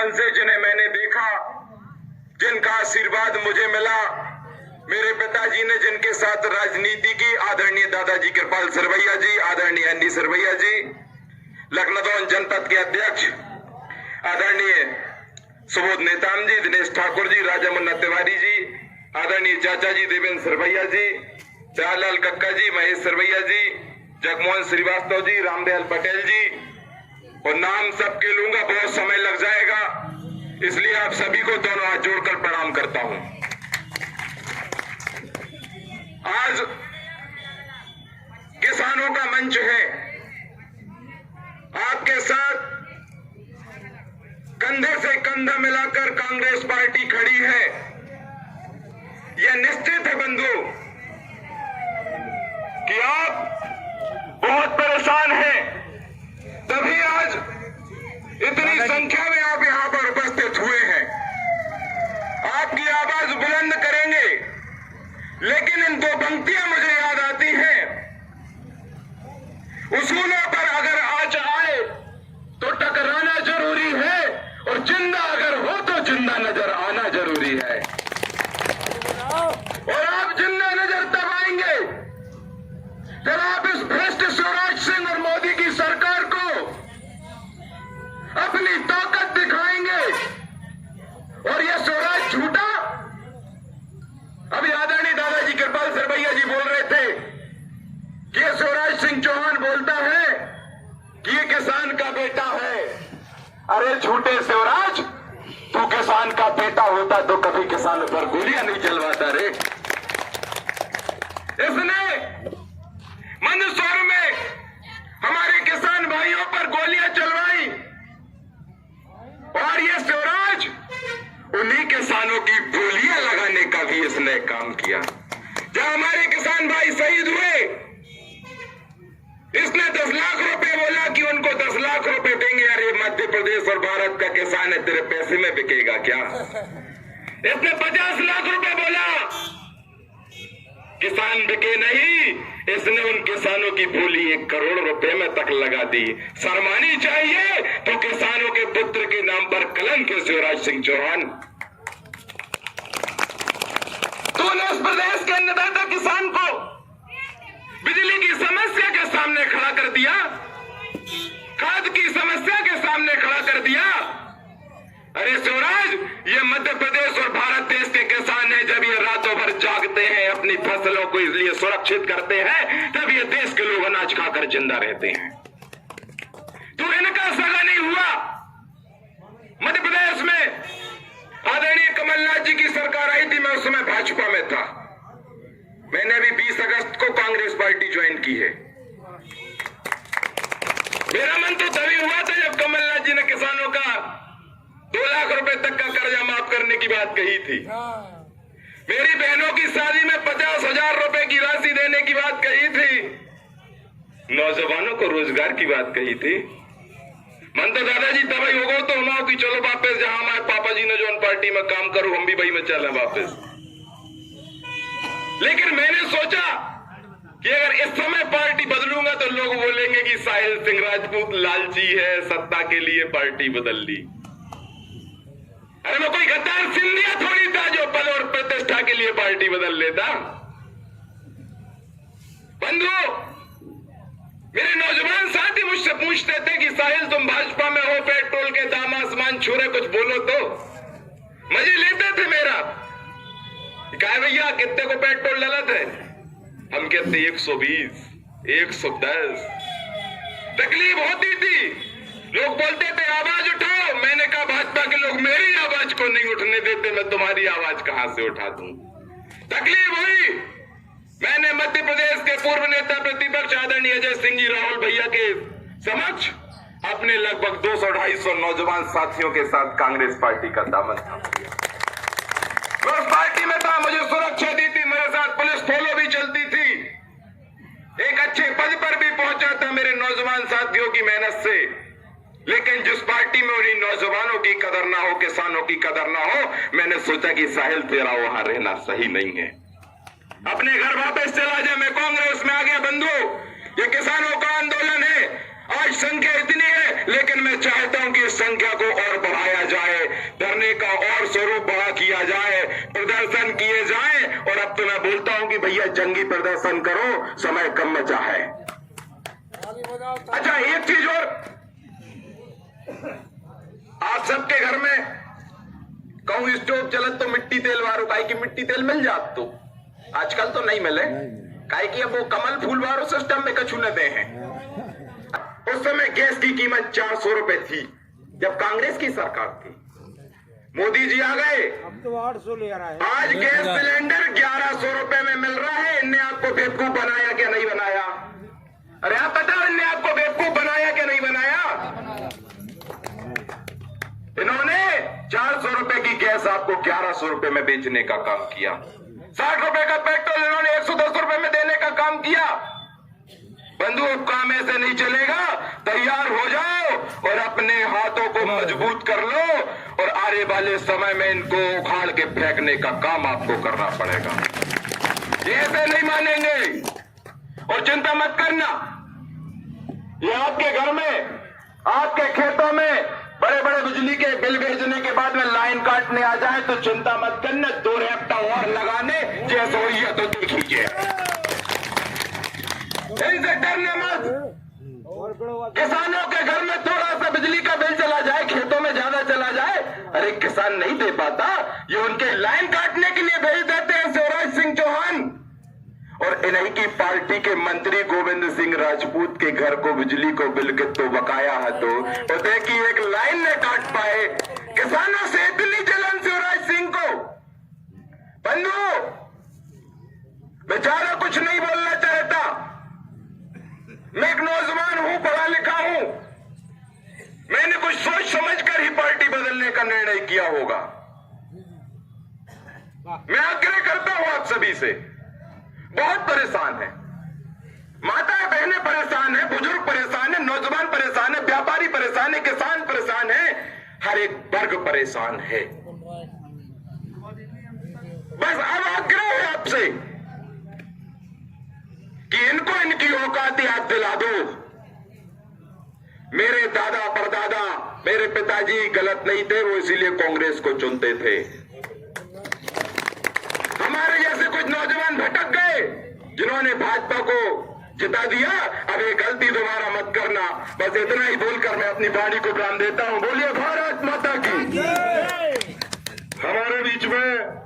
बचपन से जिन्हें मैंने देखा, जिनका आशीर्वाद मुझे मिला, मेरे पिताजी ने जिनके साथ राजनीति की, आदरणीय दादाजी कृपाल सरवैया जी, आदरणीय एनडी सरवैया जी, लखनऊ जनपद के अध्यक्ष आदरणीय सुबोध नेताम जी, दिनेश ठाकुर जी, राजा मुन्ना तिवारी जी, आदरणीय चाचा जी देवेंद्र सरवैया जी, जवाहरलाल कक्का जी, महेश सरवैया जी, जगमोहन श्रीवास्तव जी, रामदयाल पटेल जी, और नाम सबके लूंगा, बहुत समय लग जाएगा, इसलिए आप सभी को दोनों हाथ जोड़कर प्रणाम करता हूं। आज किसानों का मंच है, आपके साथ कंधे से कंधा मिलाकर कांग्रेस पार्टी खड़ी है। यह निश्चित है बंधु कि आप बहुत परेशान हैं, तभी आज इतनी संख्या में आप यहां पर उपस्थित हुए हैं। आपकी आवाज बुलंद करेंगे, लेकिन इन दो पंक्तियां मुझे याद आती हैं, उसूलों पर अगर आंच आए तो टकराना जरूरी है, और जिंदा अगर हो तो जिंदा नजर आना जरूरी है। और आप जिंदा नजर तब आएंगे जब आप इस भ्रष्ट शिवराज सिंह और मोदी की सरकार को अपनी ताकत दिखाएंगे। और यह स्वराज झूठा, अभी आदरणीय दादाजी कृपाल सरवैया जी बोल रहे थे कि यह शिवराज सिंह चौहान बोलता है कि ये किसान का बेटा है। अरे झूठे शिवराज, तू किसान का बेटा होता तो कभी किसानों पर गोलियां नहीं चलवाता रे। इसने मंदसौर में हमारे किसान भाइयों पर गोलियां चलवाई, और ये शिवराज उन्हीं किसानों की बोलियां लगाने का भी इसने काम किया। जब हमारे किसान भाई शहीद हुए, इसने 10 लाख रुपए बोला कि उनको 10 लाख रुपए देंगे। अरे मध्य प्रदेश और भारत का किसान है, तेरे पैसे में बिकेगा क्या? इसने 50 लाख रुपए बोला, किसान बिके नहीं, इसने उन किसानों की बोली 1 करोड़ रुपए में तक लगा दी। शर्मानी चाहिए तो किसानों के पुत्र के नाम पर कलंक है शिवराज सिंह चौहान। तूने इस प्रदेश के अन्नदाता किसान को बिजली की समस्या के सामने खड़ा कर दिया, खाद की समस्या के सामने खड़ा कर दिया। अरे शिवराज, ये मध्य प्रदेश और भारत देश के किसान हैं, जब ये रातों भर जागते हैं, अपनी फसलों को इसलिए सुरक्षित करते हैं, तब ये देश के लोग अनाज खाकर जिंदा रहते हैं। तो इनका सगा नहीं हुआ। मध्य प्रदेश में आदरणीय कमलनाथ जी की सरकार आई थी, मैं उस समय भाजपा में था। मैंने भी 20 अगस्त को कांग्रेस पार्टी ज्वाइन की है। मेरा मन तो तभी हुआ था जब कमलनाथ जी ने किसानों का 2 लाख रुपए तक का कर्जा माफ करने की बात कही थी। मेरी बहनों की शादी में 50,000 रुपए की राशि देने की बात कही थी। नौजवानों को रोजगार की बात कही थी। मन तो दादाजी तभी होगा तो हम आओ कि चलो वापस जहां हमारे पापा जी ने जो पार्टी में काम करो, हम भी वही में चले वापस। लेकिन मैंने सोचा कि अगर इस समय पार्टी बदलूंगा तो लोग बोलेंगे कि साहिल सिंह राजपूत लालची है, सत्ता के लिए पार्टी बदल ली। अरे मैं कोई गद्दार सिंधिया थोड़ी था जो पद और प्रतिष्ठा के लिए पार्टी बदल लेता। बंधु, मेरे नौजवान साथी मुझसे पूछते थे कि साहिल तुम भाजपा में हो, पेट्रोल के दाम आसमान छू रहे, कुछ बोलो तो। मजे लेते थे मेरा, कहा भैया कितने को पेट्रोल डलत है? हम कहते 120, 110। तकलीफ होती थी, लोग बोलते थे आवाज उठाओ। मैंने कहा भाजपा के लोग मेरी आवाज को नहीं उठने देते, मैं तुम्हारी आवाज कहां से उठा दूं? तकलीफ हुई। मैंने मध्य प्रदेश के पूर्व नेता प्रतिपक्ष आदरणीय अजय सिंह जी राहुल भैया के समक्ष अपने लगभग 200-250 नौजवान साथियों के साथ कांग्रेस पार्टी का दामन थाम लिया। उस पार्टी में था, मुझे सुरक्षा दी थी, मेरे साथ पुलिस फॉलो भी चलती थी, एक अच्छे पद पर भी पहुंचा था मेरे नौजवान साथियों की मेहनत से। लेकिन जिस पार्टी में उन्हीं नौजवानों की कदर ना हो, किसानों की कदर ना हो, मैंने सोचा कि साहिल तेरा वहां रहना सही नहीं है, अपने घर वापस चला जा। मैं कांग्रेस में आ गया। बंधु, ये किसानों का आंदोलन है, आज संख्या इतनी है, लेकिन मैं चाहता हूं कि इस संख्या को और बढ़ाया जाए, धरने का और स्वरूप बड़ा किया जाए, प्रदर्शन किए जाएं। और अब तो मैं बोलता हूं कि भैया जंगी प्रदर्शन करो, समय कम बचा है। अच्छा, एक चीज और, आप सबके घर में कहूं स्टोव चलत तो मिट्टी तेल वारो, काई की मिट्टी तेल मिल जात तो आजकल तो नहीं मिले, काई की अब वो कमल फूल वारो सिस्टम में कछु न दे हैं। उस समय गैस की कीमत 400 रुपए थी जब कांग्रेस की सरकार थी। मोदी जी आ गए, अब तो 800 ले रहा है। आज गैस सिलेंडर 1100 रुपए में मिल रहा है। इनने आपको बेवकूफ बनाया क्या नहीं बनाया? अरे आप बताओ, इनने आपको बेवकूफ बनाया क्या नहीं बनाया? इन्होंने 400 रुपए की गैस आपको 1100 रुपए में बेचने का काम किया। 60 रुपए का पेट्रोल इन्होंने 110 रुपए में देने का काम किया। बंदूक काम ऐसे नहीं चलेगा। तैयार हो जाओ और अपने हाथों को मजबूत कर लो, और आने वाले समय में इनको उखाड़ के फेंकने का काम आपको करना पड़ेगा। ये ऐसे नहीं मानेंगे। और चिंता मत करना, ये आपके घर में, आपके खेतों में बड़े बड़े बिजली के बिल भेजने के बाद में लाइन काटने आ जाए तो चिंता मत करना, 2 रेफ्टा और लगाने जैसे हुई है तो देख लीजिए। इनसे डरने मत। किसानों के घर में थोड़ा सा बिजली का बिल चला जाए, खेतों में ज्यादा चला जाए, अरे किसान नहीं दे पाता, ये उनके लाइन काटने के लिए भेज देते हैं शिवराज सिंह चौहान। और इन्हीं की पार्टी के मंत्री गोविंद सिंह राजपूत के घर को बिजली को बिल के तो बकाया है, तो देखिए एक लाइन न काट पाए। किसानों से इतनी जलन शिवराज सिंह को। बंधु बेचारा कुछ नहीं बोलना चाहता। मैं एक नौजवान हूं, पढ़ा लिखा हूं, मैंने कुछ सोच समझ कर ही पार्टी बदलने का निर्णय किया होगा। मैं आग्रह करता हूं आप सभी से, बहुत परेशान है, माताएं बहनें परेशान है, बुजुर्ग परेशान है, नौजवान परेशान है, व्यापारी परेशान है, किसान परेशान है, हर एक वर्ग परेशान है। बस अब आग्रह है आपसे कि इनको इनकी औकात याद दिला दो। मेरे दादा परदादा, मेरे पिताजी गलत नहीं थे, वो इसीलिए कांग्रेस को चुनते थे। हमारे जैसे कुछ नौजवान भटक गए जिन्होंने भाजपा को जिता दिया। अब ये गलती दोबारा मत करना। बस इतना ही बोलकर मैं अपनी वाणी को विराम देता हूं। बोलिए भारत माता की। हमारे बीच में